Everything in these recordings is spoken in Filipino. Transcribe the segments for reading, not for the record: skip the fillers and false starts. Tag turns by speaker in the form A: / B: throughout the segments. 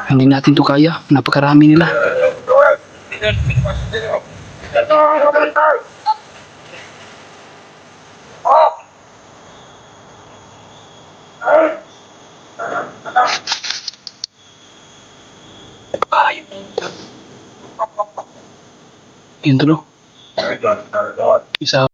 A: Hindi natin to kaya. Napakarami nila. Ay, yun to, no? Isa.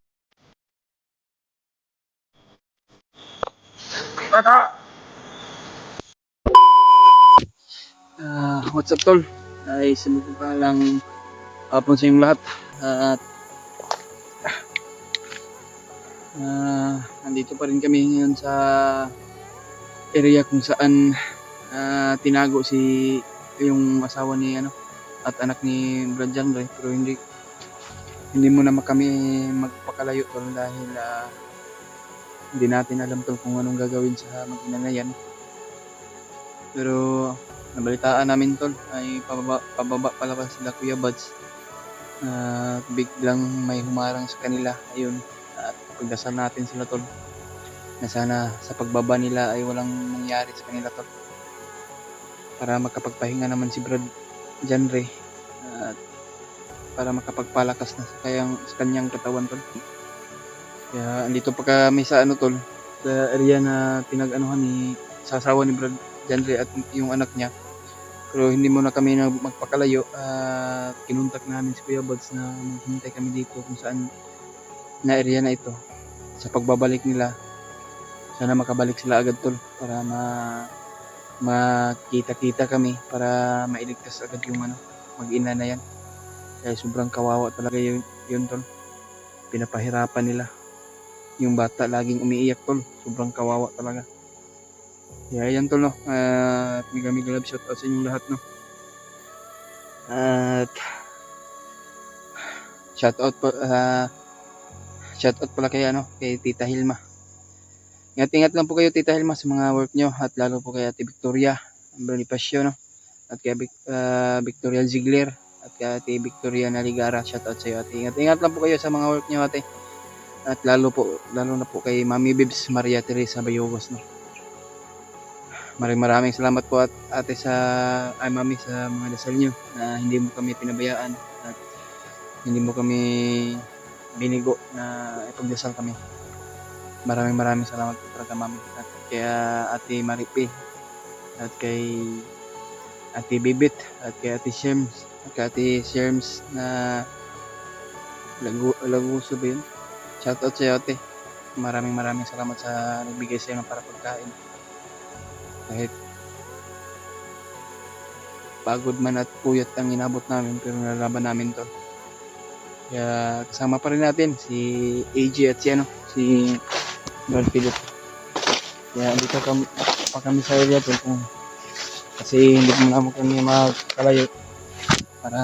A: What's up, tol? Ay, sumuko ka lang hapon sa inyong lahat. At nandito pa rin kami ngayon sa area kung saan tinago si yung asawa ni at anak ni Brad Janre, pero hindi muna kami magpakalayo, tol, dahil hindi natin alam, tol, kung anong gagawin sa mag-ina na yan. Pero nabalitaan namin, tol, ay pababa pala sila Kuya Buds. Biglang may humarang sa kanila. Ayun, at pagdasal natin sila, tol, na sana sa pagbaba nila ay walang mangyari sa kanila, tol, para makapagpahinga naman si Brad Janre, at para makapagpalakas na sa kanyang katawan, tol. Kaya andito pa kami sa tol, sa area na pinag-anuhan ni sa asawa ni Brad Janre at yung anak niya. Pero hindi muna kami magpakalayo. Kinuntak namin si Kuya Buds na maghintay kami dito kung saan na area na ito. Sa pagbabalik nila, sana makabalik sila agad, tol, para makita-kita kami, para mailigtas agad yung mag-ina na yan. Kaya sobrang kawawa talaga yun, tol. Pinapahirapan nila yung bata, laging umiiyak, tol. Sobrang kawawa talaga. Kaya yan, tol, no. At mega love shoutout sa inyong lahat, no. At shoutout pala kay Tita Hilma. Ingat lang po kayo, Tita Hilma, sa mga work nyo, at lalo po kay Ate Victoria Bonifacio, no. At kay Victoria Ziegler, at kay Ate Victoria Naligara. Shoutout sa iyo, Ate. Ingat lang po kayo sa mga work nyo, Ate. At lalo na po kay Mami Bibs Maria Teresa Bayogos, no. Maraming salamat po, at Ate, Mami, sa mga dasal nyo, na hindi mo kami pinabayaan at hindi mo kami binigo na ipagdasal kami. Maraming salamat po talaga, Mami. At kaya Ate Maripe, at kay Ate Bibit, at kay Ate Shems, at kay Ate Sherms na Laguso ba yun? Shoutout sa iyo, Ate. Maraming salamat sa nagbigay sa iyo ng para pagkain. Kahit pagod man at puyat ang inabot namin, pero nalaban namin, to. Kaya kasama pa rin natin si AJ at si Don Philip. Kaya dito pa kami sa area, tol, kasi hindi naman kami magkalayo para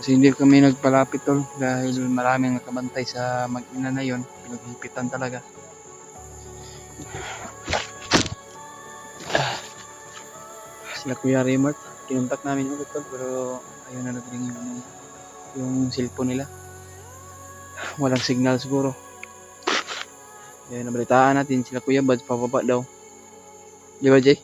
A: kasi hindi kami nagpalapit, tol, dahil maraming nakabantay sa mag-ina na yon. Pinaghipitan talaga. Sila Kuya Raymart, kinuntak namin ulit, tol, pero ayun na, nag-ring yung cellphone nila. Walang signal siguro. Kaya nabalitaan natin sila Kuya Buds pababa daw. Di ba, Jay?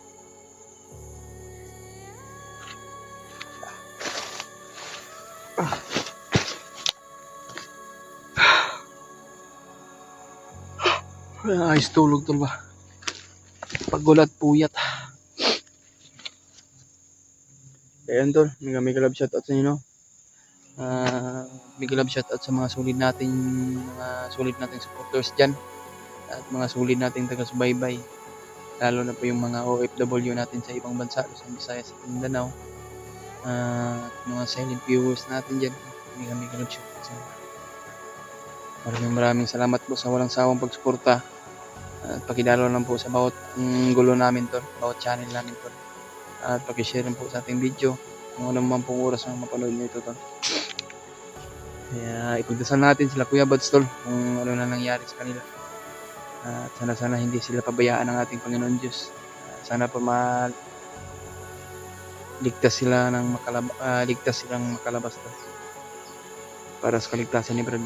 A: Ayos tulog, tol, ba? Paggulat, puyat. Kaya tol, mega love shoutout sa inyo, no? Mega love shoutout sa mga sulit nating supporters dyan, at mga sulit nating taga-subaybay, lalo na po yung mga OFW natin sa ibang bansa, Luzon, Visayas, sa Mindanao, at mga silent viewers natin dyan. Mega love shoutout sa inyo. Maraming salamat po sa walang sawang pagsuporta, at pakidalo lang po sa bawat gulo namin, tol, bawat channel namin, tol, at pakishare po sa ating video kung ano man pong oras na mapanood nyo ito, tol. Kaya ipagdasal natin sila Kuya Buds, tol, kung ano na nangyari sa kanila, at sana hindi sila pabayaan ng ating Panginoon Diyos. Sana pa ligtas silang makalabas, tol, para sa kaligtasan ni Brad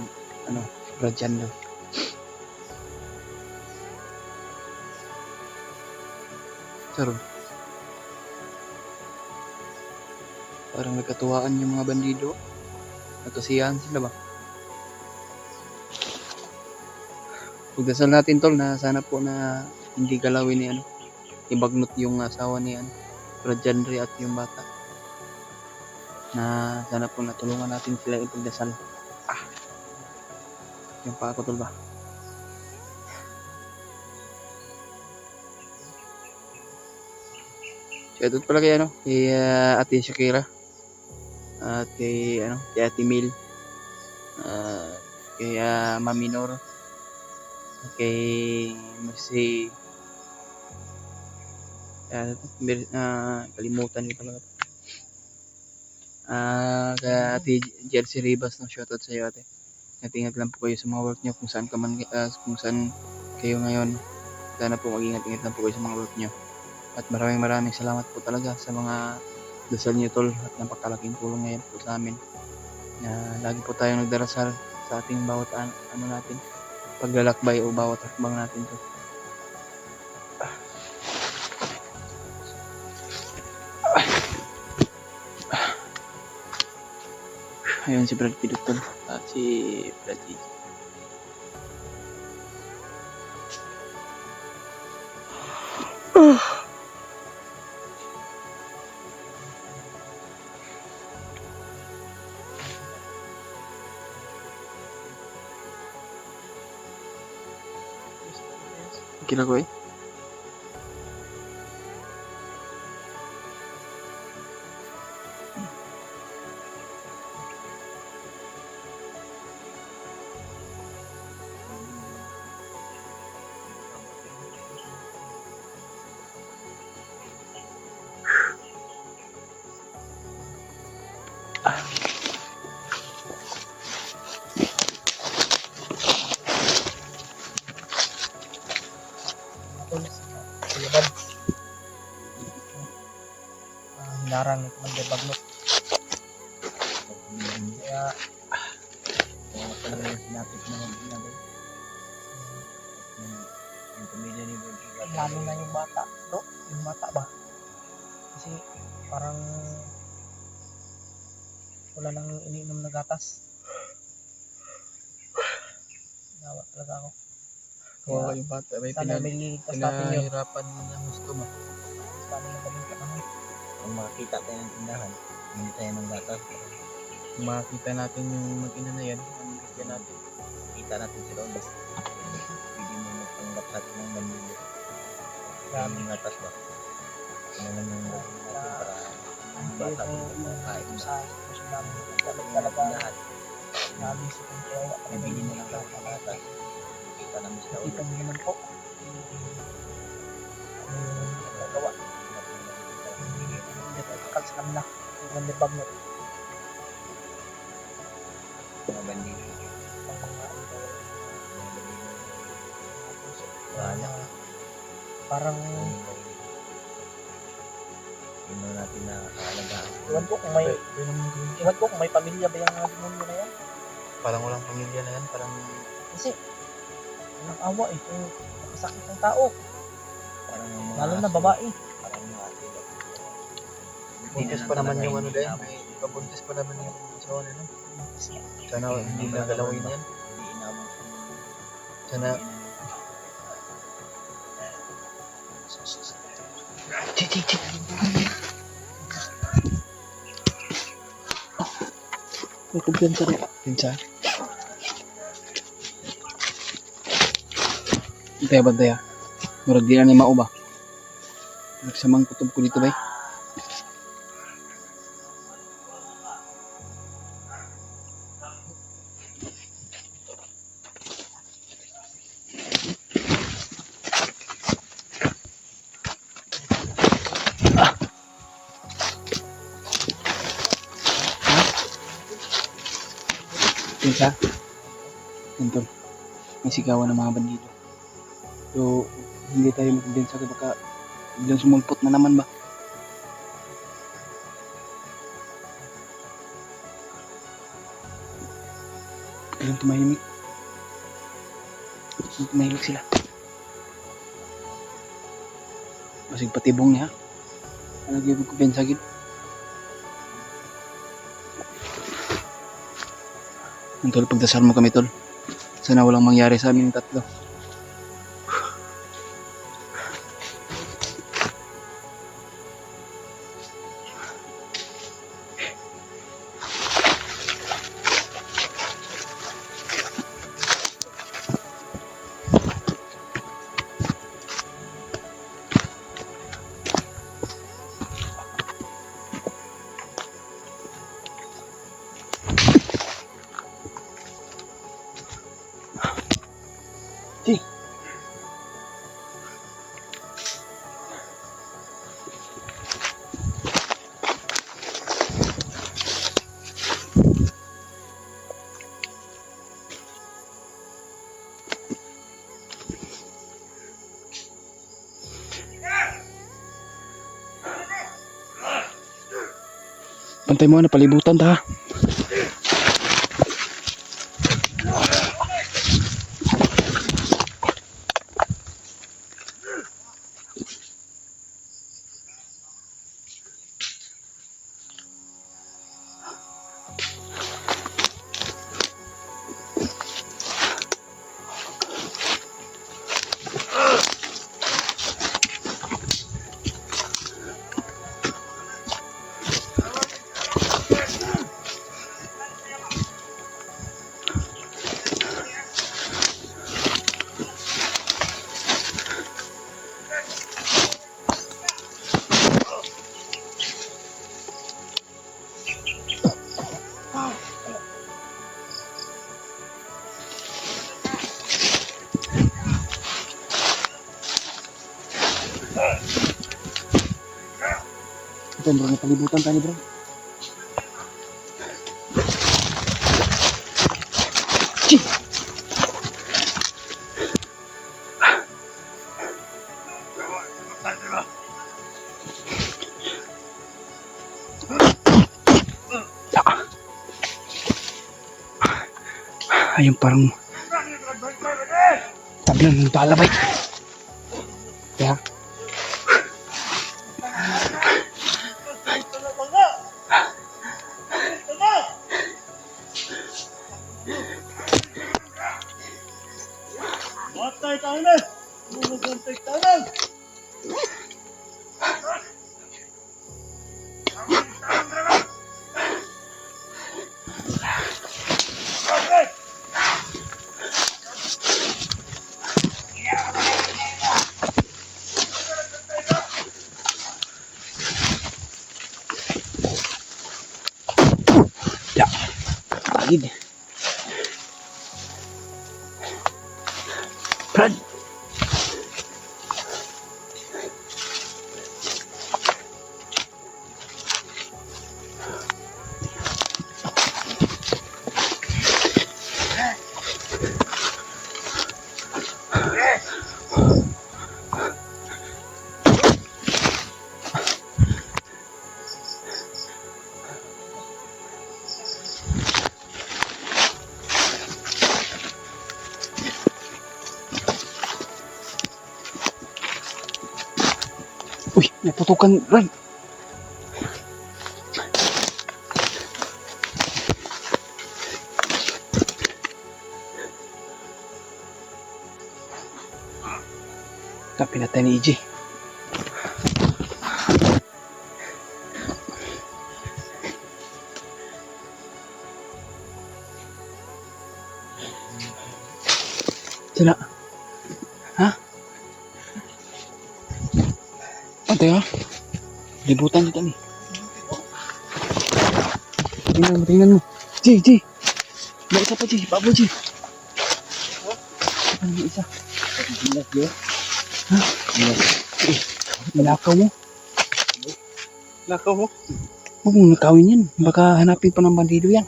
A: Janre. Saro. Parang nagkatuwaan yung mga bandido. Nagkasiyahan sila ba? Pagdasal natin tol na sana po na hindi galawin ni ibagnot yung asawa ni Brad Janry at yung bata. Na sana po natulungan natin sila ipagdasal. Yung pa ako tol ba? Shoutout pala kay Ate Shakira at kay Ate Mil, kay Mami Nor, kay Mercy, kalimutan ko pala. Kay Ate Jersey Ribas, shoutout sa iyo ate. Ingat lang po kayo sa mga work niyo kung saan kayo ngayon. Sana po mag-ingat lang po kayo sa mga work niyo. At maraming salamat po talaga sa mga dasal niyo tol at napakalaking tulong ngayon po sa amin. Lagi po tayong nagdarasal sa ating bawat natin, paglalakbay o bawat hakbang natin tol. Ayun si Brad Pitt tol at si Brad Pitt. Kila ko eh.
B: Hinarang ni Commander Bagnot. Kaya sinapit na mag-inabay. Yung pamilya ni Borgia. Lalo na yung bata. Yung bata ba? Kasi parang wala nang iniinom na gatas. Nawa talaga ako.
A: Kawawa yung bata.
B: Sana may liligtas natin yun.
A: Pinahirapan ng gusto mo.
B: Sana yung galing ka naman. Kung makakita tayo ng tindahan, hindi tayo ng gatas.
A: Kung makakita natin yung mag-ina na yan, bigyan natin.
B: Kita natin sila ulit. Pwede mo magpanggap sa atin ng bandido. Kaya yung gatas ba? Ano lang yung gagawin natin para ang bata ko kahit sa sitwasyon namin. Talaga lahat. Namin sa kontrol. Bibili na lang lahat ng gatas. Kita namin sila ulit. Kita mo naman po. Ano yung nagagawa? Sa kanila, yung Bagnot. Mga bandido. Parang hindi natin na kaalagaan. Iwan ko kung may pamilya ba yung mga demonyo na yan?
A: Parang walang pamilya na yan.
B: Kasi walang awa kung nakasakit ng tao. Lalo na babae. Parang mga atila.
A: Buntis pa naman yung dahil. May pabuntis pa naman yung asawa nila. Sana hindi na galawin yan. Sana Cik. May kumpiyansa rin. Pinsa. Bantaya. Murag di na ni mao ba? Nagsamang kutob ko dito bay. Pinsa. Ito. May sigawan ng mga bandido. So, hindi tayo magbibensa kasi baka biglang sumulpot na naman ba? Biglang tumahimik. Tumahimik sila. Basig patibong niya. Ano gyud ko bensa gid? Ang tol, pagdasal mo kami tol. Sana walang mangyari sa aming tatlo. Di. Pantay mo na palibutan ta. Ito bro, napalibutan tayo bro. Chi! Ayun parang tablan ng talabay. Kaya
B: Matay tangan! Bumugantay tangan!
A: ya. Agid. Brad. Uy, naputukan, Brad. Tapi natin ni EJ. Sila. Ha? Ate ha? Libutan kita nih. Tingnan mo. Ji. May isa pa, Ji. Babo, Ji. Ano may isa?
B: Bilas yo.
A: Ha?
B: Bilas.
A: Nalakaw mo.
B: Lakaw mo.
A: Huwag mo nakawin yan. Baka hanapin pa ng bandido yan.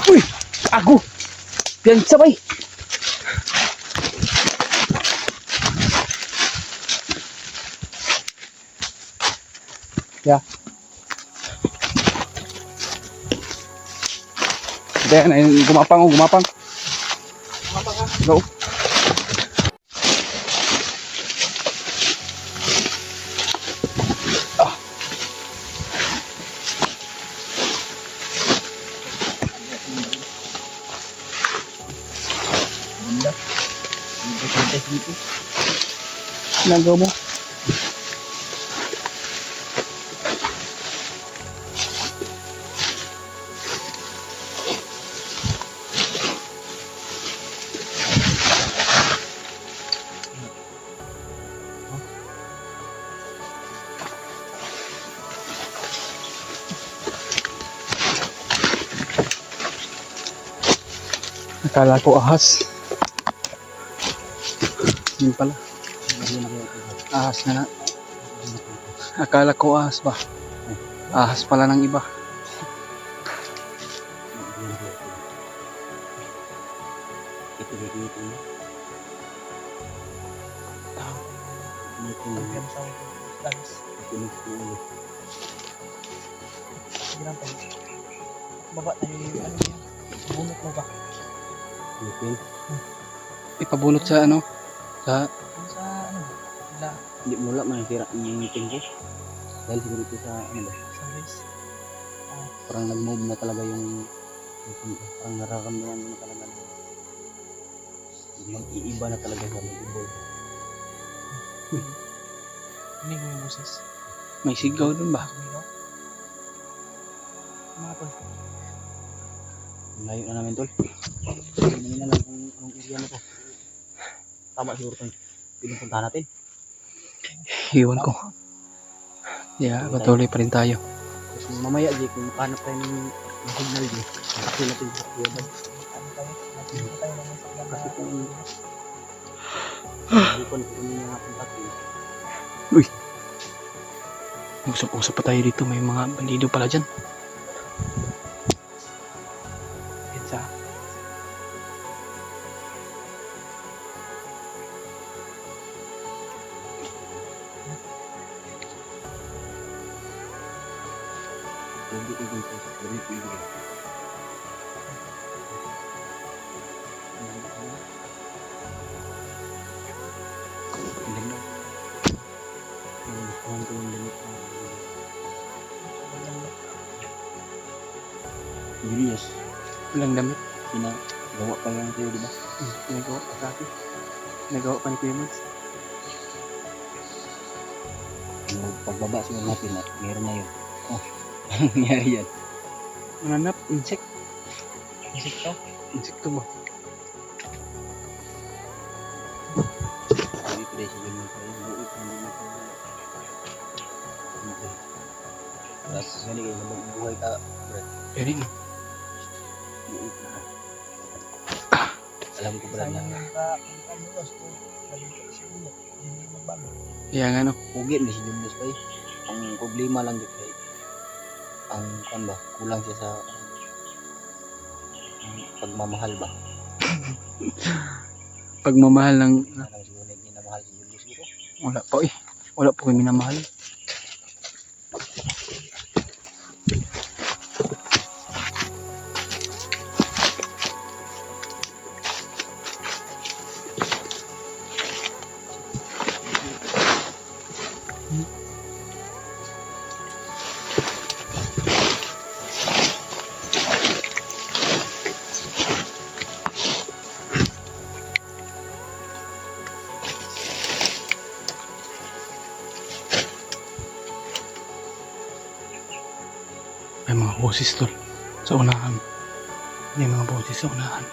A: Uy! Ako! Yan sabay! Ya. Ayan, gumapang. Gumapang ka? Go.
B: dito.
A: Nagaw mo. Akala ko ahas. Yun pala. Ahas na na. Akala ko ahas ba? Ahas pala ng iba.
B: Ito dito.
C: Hanggang sa guys. Sige lang tayo. Baba tayo yung ano yun. Bunot mo ba?
A: Ipabunot sa ano? Sa
C: Yung sa ano? Sila
B: Hindi mo lang makikira yung meeting ko. Dahil siguro ito sa ano ba?
C: sa guys.
B: Parang nag-move na talaga yung parang nararamdaman mo na talaga na mag-iiba na talaga sa mag-ibol.
C: Hindi ko yung buses.
A: may sigaw dun ba?
C: Sumigaw. Mga tol.
B: Layo na namin tol. Hindi na lang kung anong area na to. Tama siguro itong pinupuntahan natin.
A: Iwan ko. Yeah, patuloy pa rin tayo.
B: Tapos mamaya di kung paano tayo ng signal di. Kasi natin sa kuwabad.
C: Ano tayo? Natin tayo naman sa ganda.
B: Kasi kung hindi ko na mga kontakto.
A: Usap-usap pa tayo dito. May mga bandido pala dyan. Pizza.
B: Hindi ko dito. Hindi ko dito. Julius,
A: Walang damit.
B: pinagawa pa yan kayo, di ba?
A: Nagawa pa sa akin. Nagawa pa ni Kuya Mads.
B: Pagbaba siguro natin at meron na yun. Oh, nangyari yan.
A: Mananap. Insect.
C: Insekto.
A: Insekto ba?
B: Sabi ko dahil sa Julius ay buot na naman ito. Tapos gani kayo, buhay ka, Brad.
A: Pwede no.
B: Buot na. Alam ko, Brad,
C: Sayang
B: na
C: yung ka. Kung ano los. Kung galing ka sa inyo. Hindi magbago.
A: Kaya nga no.
B: pugi na si Julius kay. Ang problema lang dito kay ang kan ba, kulang siya sa ang pagmamahal ba?
A: Pagmamahal ng...
B: Anong siguro na ginamahal si Julius dito?
A: Wala pa eh. Wala po kami minamahal. May mga boses tol sa unahan. May mga boses sa unahan.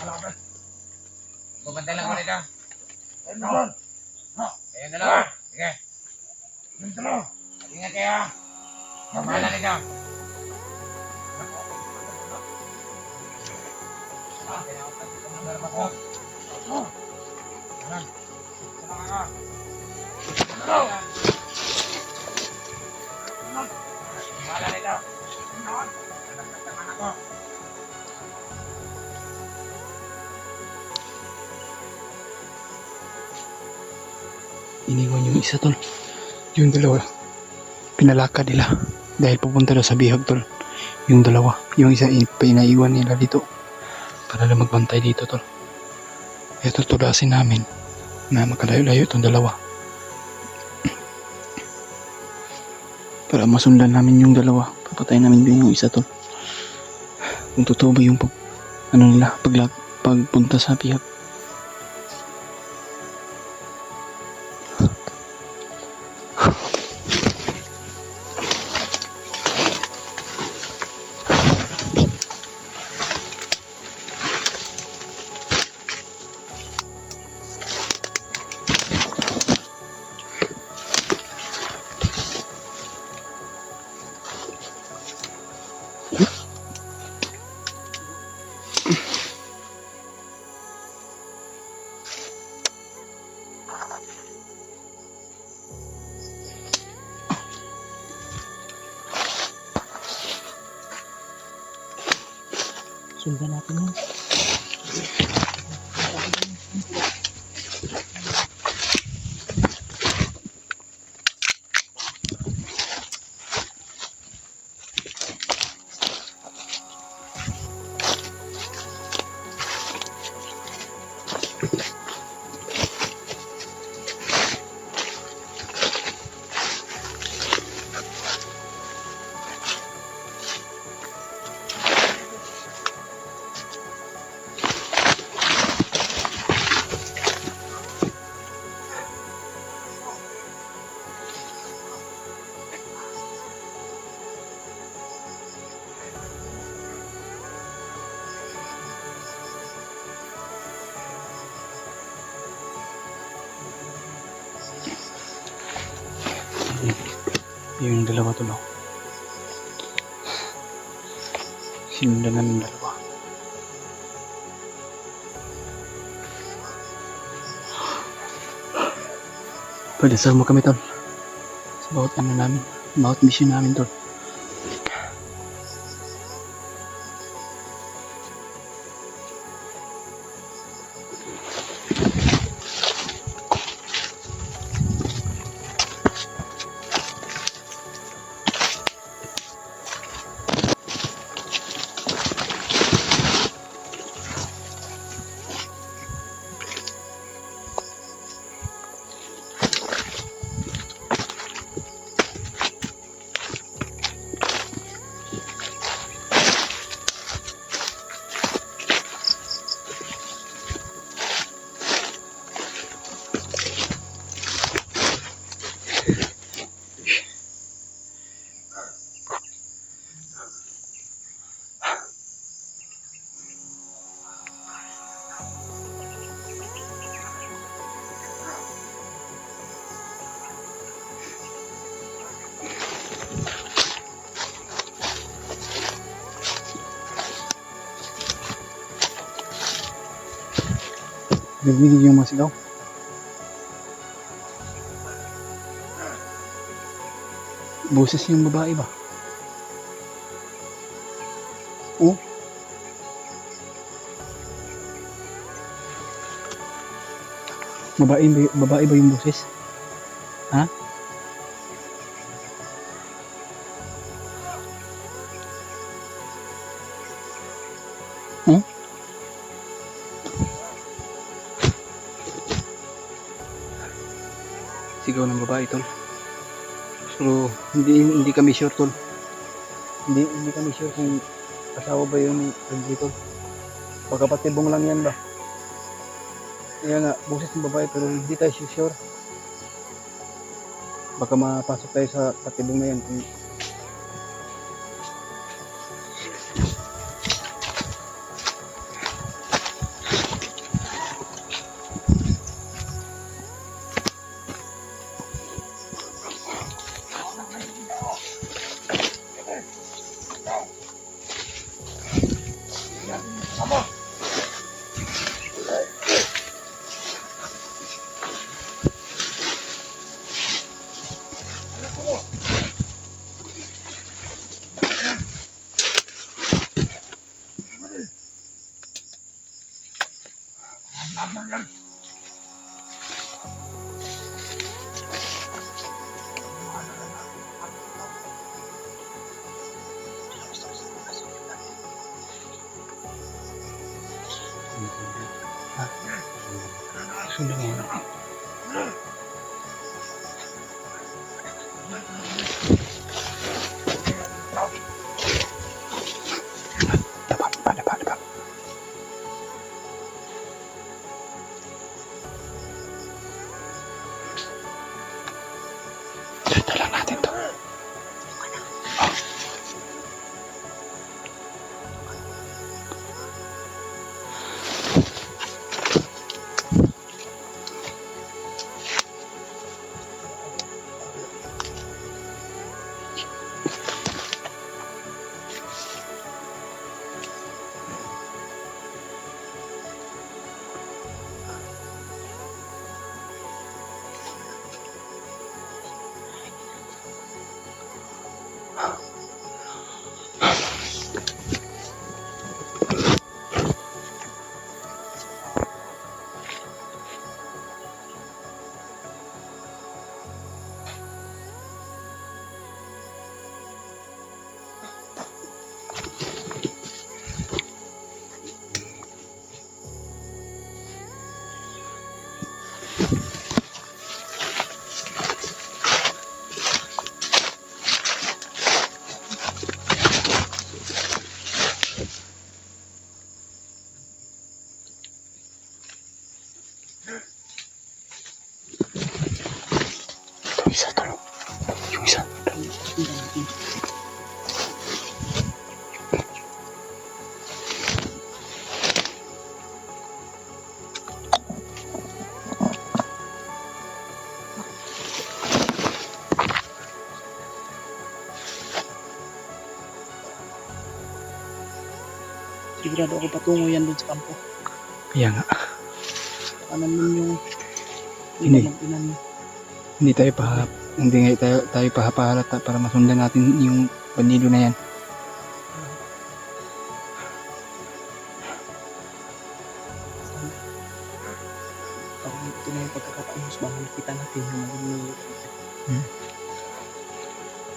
B: Pabantay lang ko rito. Ayun dalawa. Sige. Ingat kayo. Pamahala rito. Pamahala rito.
A: Iniwan yung isa tol. Yung dalawa. Pinalakad nila. Dahil pupunta daw sa bihag tol. Yung dalawa. Yung isa pinaiwan nila dito. Para lang magbantay dito tol. Kaya tutulasin namin na makalayo-layo itong dalawa. Para masundan namin yung dalawa. Papatayin namin yung isa tol. Kung totoo ba yung pagpunta sa bihag.
C: Sundan natin yun.
A: Yung dalawa tol. Sinundan namin dalawa. Pwede sama kami tol. Sa bawat namin. Bawat mission namin tol. Nagbidig yung masigaw. Boses yung babae ba? Oh. Babae ba yung boses? Ha? Oh? Sigaw ng babae tol. So hindi kami sure tol. Hindi kami sure kung asawa ba yung dito. Baka patibong lang yan ba? Kaya nga, boses ng babae pero hindi tayo sure. Baka mapasok tayo sa patibong na yan. Sundan ngayon natin. Daba. Sundan lang natin to. Yung isa.
C: Sigurado ako patungo yan dun sa kampo.
A: Kaya nga.
C: Kanan nun yung
A: Hindi.
C: mag-inan.
A: Hindi nga tayo pahapahalata para masundan natin yung bandido na yan.
C: Parang ito na yung pagkakataon mas mahal kita natin yung mga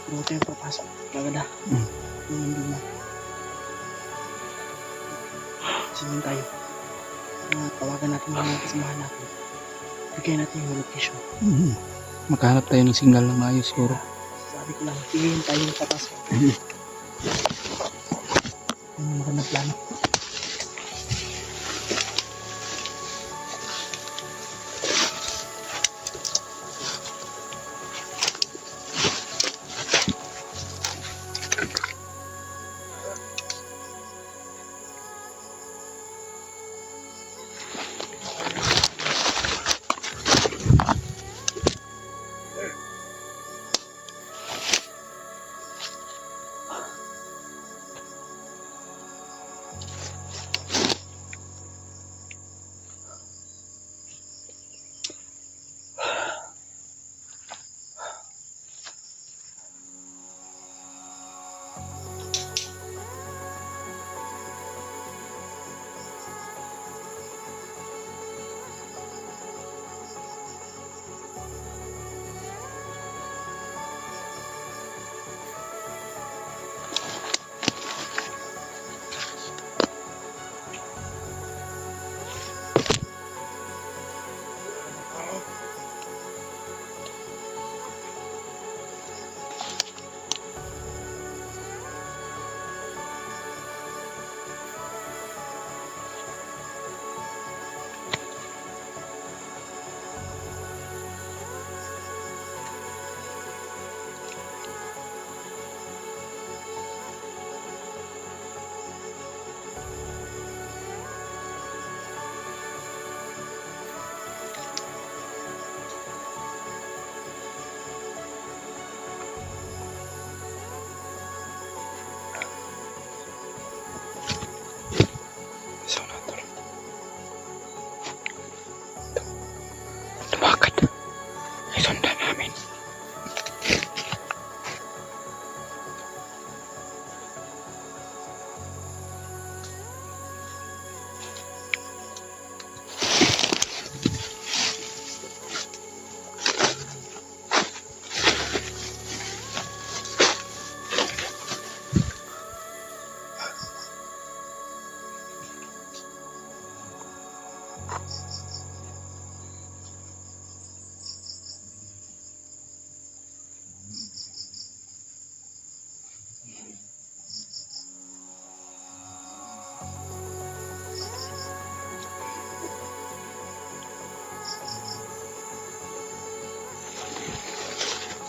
C: Huwag tayong papasok. Maganda. Yung nandun na. Sundan tayo. Tawagan natin yung mga kasamahan natin. Bigay natin yung location.
A: Makahanap tayo ng signal na maayos siguro.
C: Sabi ko lang, tingin tayo yung papasok. Yan yung magandang plano.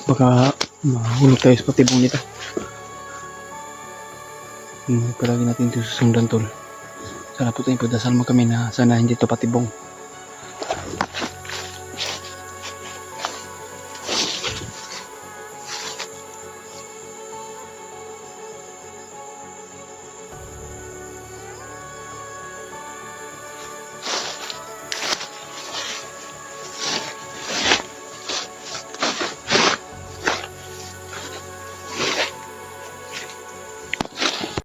A: Baka mahulog tayo sa patibong nito. Palagi natin ito susundan tol. Sana po tayong pagdasal mo kami na sana hindi ito patibong.